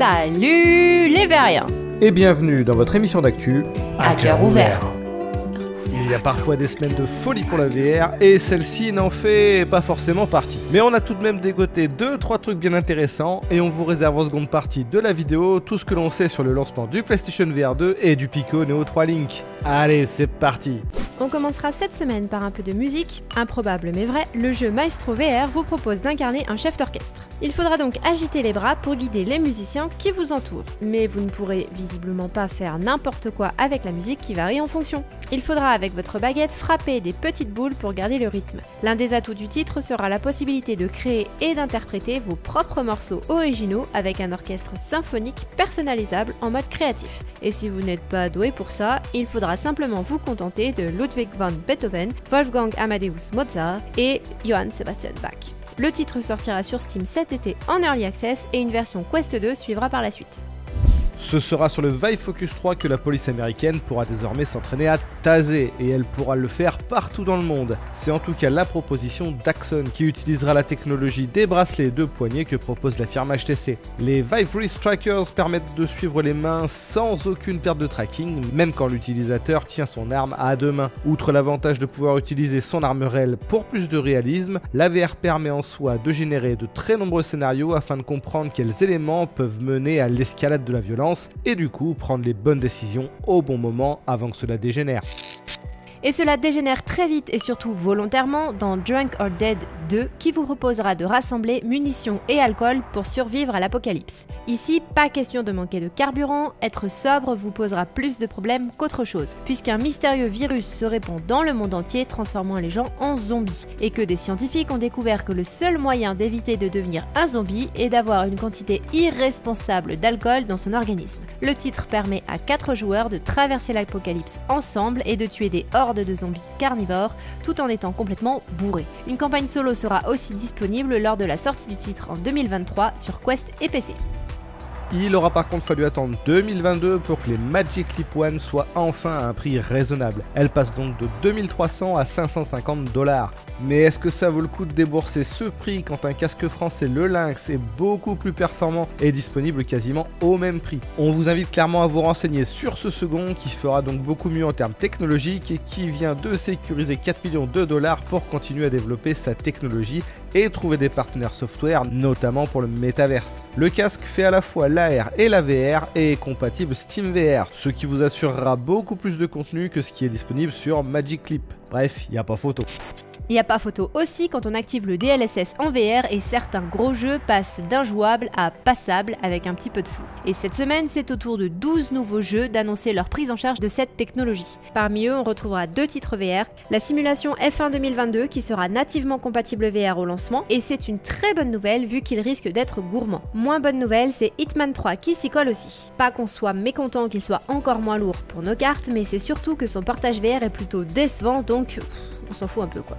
Salut les Veriens! Et bienvenue dans votre émission d'actu À cœur ouvert. Il y a parfois des semaines de folie pour la VR et celle-ci n'en fait pas forcément partie. Mais on a tout de même dégoté 2-3 trucs bien intéressants et on vous réserve en seconde partie de la vidéo tout ce que l'on sait sur le lancement du PlayStation VR 2 et du Pico Neo 3 Link. Allez, c'est parti! On commencera cette semaine par un peu de musique. Improbable mais vrai, le jeu Maestro VR vous propose d'incarner un chef d'orchestre. Il faudra donc agiter les bras pour guider les musiciens qui vous entourent. Mais vous ne pourrez visiblement pas faire n'importe quoi avec la musique qui varie en fonction. Il faudra avec votre baguette frapper des petites boules pour garder le rythme. L'un des atouts du titre sera la possibilité de créer et d'interpréter vos propres morceaux originaux avec un orchestre symphonique personnalisable en mode créatif. Et si vous n'êtes pas doué pour ça, il faudra simplement vous contenter de Ludwig van Beethoven, Wolfgang Amadeus Mozart et Johann Sebastian Bach. Le titre sortira sur Steam cet été en Early Access et une version Quest 2 suivra par la suite. Ce sera sur le Vive Focus 3 que la police américaine pourra désormais s'entraîner à taser et elle pourra le faire partout dans le monde. C'est en tout cas la proposition d'Axon qui utilisera la technologie des bracelets de poignet que propose la firme HTC. Les Vive Wrist Trackers permettent de suivre les mains sans aucune perte de tracking, même quand l'utilisateur tient son arme à deux mains. Outre l'avantage de pouvoir utiliser son arme réelle pour plus de réalisme, la VR permet en soi de générer de très nombreux scénarios afin de comprendre quels éléments peuvent mener à l'escalade de la violence et du coup prendre les bonnes décisions au bon moment avant que cela dégénère. Et cela dégénère très vite et surtout volontairement dans Drunk or Dead 2 qui vous proposera de rassembler munitions et alcool pour survivre à l'apocalypse. Ici, pas question de manquer de carburant, être sobre vous posera plus de problèmes qu'autre chose, puisqu'un mystérieux virus se répand dans le monde entier transformant les gens en zombies, et que des scientifiques ont découvert que le seul moyen d'éviter de devenir un zombie est d'avoir une quantité irresponsable d'alcool dans son organisme. Le titre permet à 4 joueurs de traverser l'apocalypse ensemble et de tuer des hordes de zombies carnivores tout en étant complètement bourrés. Une campagne solo sera aussi disponible lors de la sortie du titre en 2023 sur Quest et PC. Il aura par contre fallu attendre 2022 pour que les Magic Leap One soient enfin à un prix raisonnable. Elles passent donc de 2300 à 550$. Mais est-ce que ça vaut le coup de débourser ce prix quand un casque français, le Lynx, est beaucoup plus performant et disponible quasiment au même prix? On vous invite clairement à vous renseigner sur ce second qui fera donc beaucoup mieux en termes technologiques et qui vient de sécuriser 4 millions de dollars pour continuer à développer sa technologie et trouver des partenaires software, notamment pour le métaverse. Le casque fait à la fois l'AR et la VR et est compatible SteamVR, ce qui vous assurera beaucoup plus de contenu que ce qui est disponible sur Magic Leap. Bref, il n'y a pas photo. Il n'y a pas photo aussi quand on active le DLSS en VR et certains gros jeux passent d'injouable à passable avec un petit peu de flou. Et cette semaine, c'est au tour de 12 nouveaux jeux d'annoncer leur prise en charge de cette technologie. Parmi eux, on retrouvera 2 titres VR, la simulation F1 2022 qui sera nativement compatible VR au lancement et c'est une très bonne nouvelle vu qu'il risque d'être gourmand. Moins bonne nouvelle, c'est Hitman 3 qui s'y colle aussi. Pas qu'on soit mécontent qu'il soit encore moins lourd pour nos cartes, mais c'est surtout que son portage VR est plutôt décevant donc on s'en fout un peu quoi.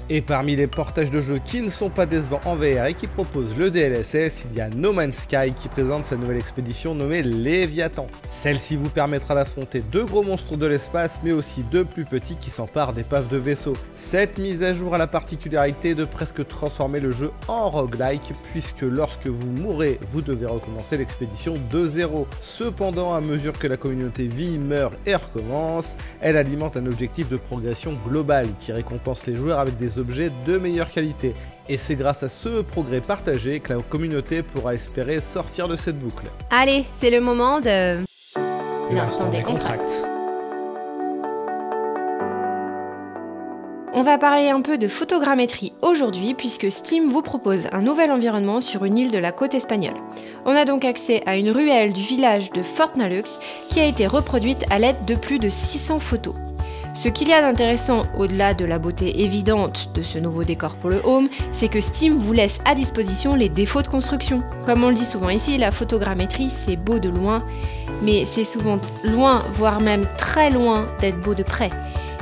Et parmi les portages de jeux qui ne sont pas décevants en VR et qui proposent le DLSS, il y a No Man's Sky qui présente sa nouvelle expédition nommée Léviathan. Celle-ci vous permettra d'affronter 2 gros monstres de l'espace mais aussi 2 plus petits qui s'emparent d'épaves de vaisseaux. Cette mise à jour a la particularité de presque transformer le jeu en roguelike puisque lorsque vous mourrez, vous devez recommencer l'expédition de zéro. Cependant, à mesure que la communauté vit, meurt et recommence, elle alimente un objectif de progression globale qui récompense les joueurs avec des objets de meilleure qualité. Et c'est grâce à ce progrès partagé que la communauté pourra espérer sortir de cette boucle. Allez, c'est le moment de... L'instant des contracts. On va parler un peu de photogrammétrie aujourd'hui puisque Steam vous propose un nouvel environnement sur une île de la côte espagnole. On a donc accès à une ruelle du village de Fornalux qui a été reproduite à l'aide de plus de 600 photos. Ce qu'il y a d'intéressant au-delà de la beauté évidente de ce nouveau décor pour le home, c'est que Steam vous laisse à disposition les défauts de construction. Comme on le dit souvent ici, la photogrammétrie c'est beau de loin, mais c'est souvent loin, voire même très loin d'être beau de près.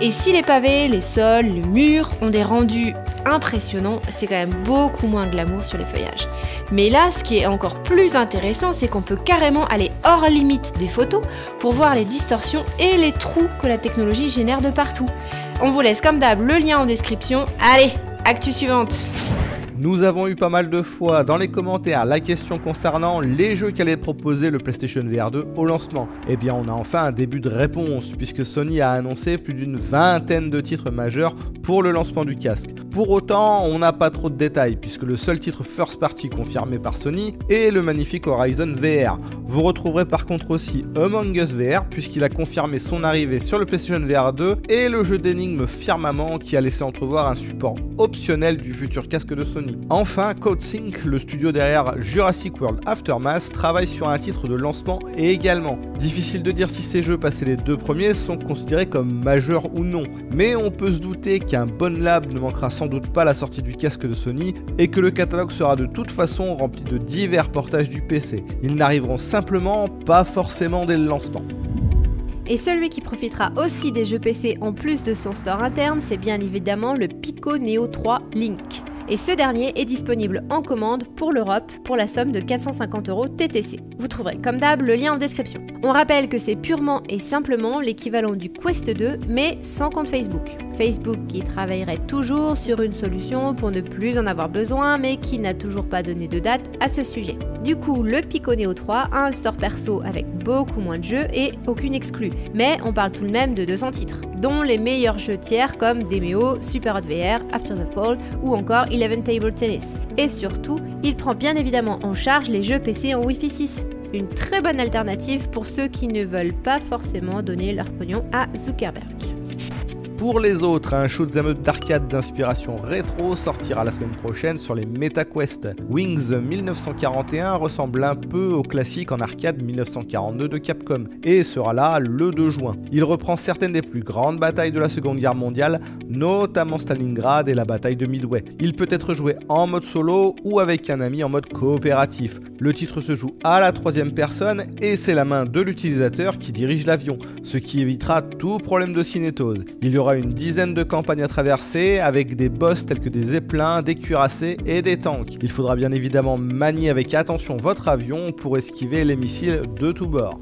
Et si les pavés, les sols, les murs ont des rendus impressionnants, c'est quand même beaucoup moins glamour sur les feuillages. Mais là, ce qui est encore plus intéressant, c'est qu'on peut carrément aller hors limite des photos pour voir les distorsions et les trous que la technologie génère de partout. On vous laisse comme d'hab le lien en description. Allez, actu suivante. Nous avons eu pas mal de fois dans les commentaires la question concernant les jeux qu'allait proposer le PlayStation VR 2 au lancement. Eh bien on a enfin un début de réponse puisque Sony a annoncé plus d'une vingtaine de titres majeurs pour le lancement du casque. Pour autant, on n'a pas trop de détails puisque le seul titre first party confirmé par Sony est le magnifique Horizon VR. Vous retrouverez par contre aussi Among Us VR puisqu'il a confirmé son arrivée sur le PlayStation VR 2 et le jeu d'énigmes Firmament qui a laissé entrevoir un support optionnel du futur casque de Sony. Enfin, CodeSync, le studio derrière Jurassic World Aftermath, travaille sur un titre de lancement également. Difficile de dire si ces jeux passés les deux premiers sont considérés comme majeurs ou non, mais on peut se douter qu'un bon lab ne manquera sans doute pas la sortie du casque de Sony et que le catalogue sera de toute façon rempli de divers portages du PC. Ils n'arriveront simplement pas forcément dès le lancement. Et celui qui profitera aussi des jeux PC en plus de son store interne, c'est bien évidemment le Pico Neo 3 Link. Et ce dernier est disponible en commande pour l'Europe pour la somme de 450 € TTC. Vous trouverez comme d'hab le lien en description. On rappelle que c'est purement et simplement l'équivalent du Quest 2 mais sans compte Facebook. Facebook qui travaillerait toujours sur une solution pour ne plus en avoir besoin mais qui n'a toujours pas donné de date à ce sujet. Du coup, le Pico Neo 3 a un store perso avec beaucoup moins de jeux et aucune exclue. Mais on parle tout de même de 200 titres, dont les meilleurs jeux tiers comme Demeo, Super Hot VR, After the Fall ou encore 11 Table Tennis. Et surtout, il prend bien évidemment en charge les jeux PC en Wi-Fi 6. Une très bonne alternative pour ceux qui ne veulent pas forcément donner leur pognon à Zuckerberg. Pour les autres, un shoot'em up d'arcade d'inspiration rétro sortira la semaine prochaine sur les MetaQuest. Wings 1941 ressemble un peu au classique en arcade 1942 de Capcom et sera là le 2 juin. Il reprend certaines des plus grandes batailles de la Seconde Guerre mondiale, notamment Stalingrad et la bataille de Midway. Il peut être joué en mode solo ou avec un ami en mode coopératif. Le titre se joue à la troisième personne et c'est la main de l'utilisateur qui dirige l'avion, ce qui évitera tout problème de cinétose. Il y aura une dizaine de campagnes à traverser avec des boss tels que des zeppelins, des cuirassés et des tanks. Il faudra bien évidemment manier avec attention votre avion pour esquiver les missiles de tous bords.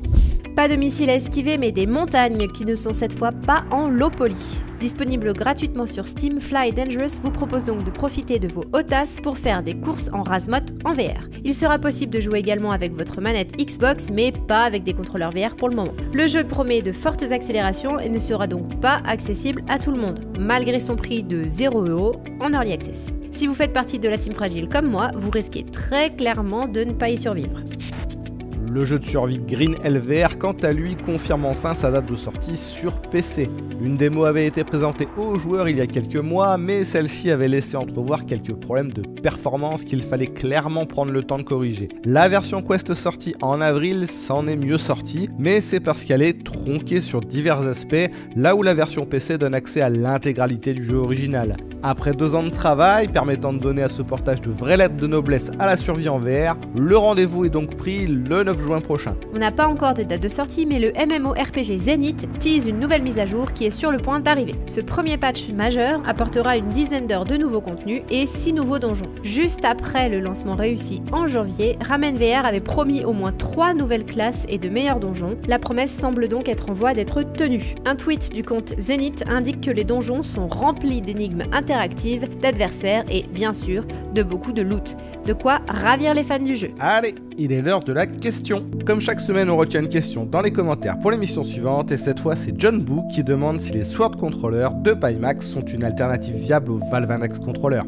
Pas de missiles à esquiver mais des montagnes qui ne sont cette fois pas en low poly. Disponible gratuitement sur Steam, Fly Dangerous vous propose donc de profiter de vos hotasses pour faire des courses en razmot en VR. Il sera possible de jouer également avec votre manette Xbox mais pas avec des contrôleurs VR pour le moment. Le jeu promet de fortes accélérations et ne sera donc pas accessible à tout le monde, malgré son prix de 0 € en Early Access. Si vous faites partie de la team fragile comme moi, vous risquez très clairement de ne pas y survivre. Le jeu de survie Green LVR, quant à lui, confirme enfin sa date de sortie sur PC. Une démo avait été présentée aux joueurs il y a quelques mois, mais celle-ci avait laissé entrevoir quelques problèmes de performance qu'il fallait clairement prendre le temps de corriger. La version Quest sortie en avril s'en est mieux sortie, mais c'est parce qu'elle est tronquée sur divers aspects, là où la version PC donne accès à l'intégralité du jeu original. Après 2 ans de travail permettant de donner à ce portage de vraies lettres de noblesse à la survie en VR, le rendez-vous est donc pris le 9 juin prochain. On n'a pas encore de date de sortie, mais le MMORPG Zenith tease une nouvelle mise à jour qui est sur le point d'arriver. Ce premier patch majeur apportera une dizaine d'heures de nouveaux contenus et 6 nouveaux donjons. Juste après le lancement réussi en janvier, Ramen VR avait promis au moins 3 nouvelles classes et de meilleurs donjons. La promesse semble donc être en voie d'être tenue. Un tweet du compte Zenith indique que les donjons sont remplis d'énigmes interactives, d'adversaires et, bien sûr, de beaucoup de loot. De quoi ravir les fans du jeu. Allez, il est l'heure de la question. Comme chaque semaine, on retient une question dans les commentaires pour l'émission suivante, et cette fois, c'est John Boo qui demande si les Sword Controllers de Pimax sont une alternative viable aux Valve Index Controllers.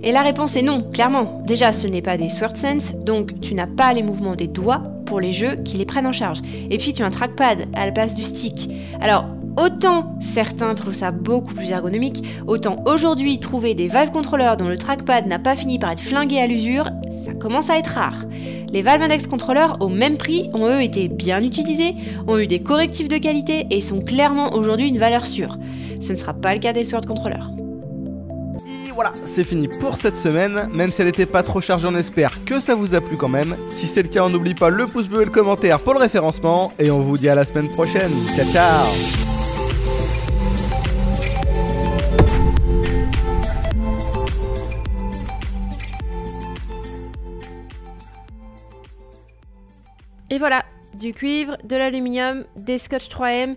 Et la réponse est non, clairement. Déjà, ce n'est pas des SwordSense, donc tu n'as pas les mouvements des doigts pour les jeux qui les prennent en charge. Et puis tu as un trackpad à la place du stick. Alors, autant certains trouvent ça beaucoup plus ergonomique, autant aujourd'hui trouver des Valve Controllers dont le trackpad n'a pas fini par être flingué à l'usure, ça commence à être rare. Les Valve Index Controllers au même prix ont eux été bien utilisés, ont eu des correctifs de qualité et sont clairement aujourd'hui une valeur sûre. Ce ne sera pas le cas des Sword Controllers. Et voilà, c'est fini pour cette semaine, même si elle n'était pas trop chargée, on espère que ça vous a plu quand même. Si c'est le cas, on n'oublie pas le pouce bleu et le commentaire pour le référencement, et on vous dit à la semaine prochaine. Ciao ciao. Et voilà, du cuivre, de l'aluminium, des scotch 3M,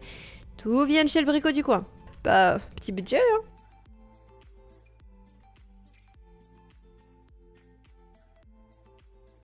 tout vient de chez le bricot du coin. Bah, petit budget, hein.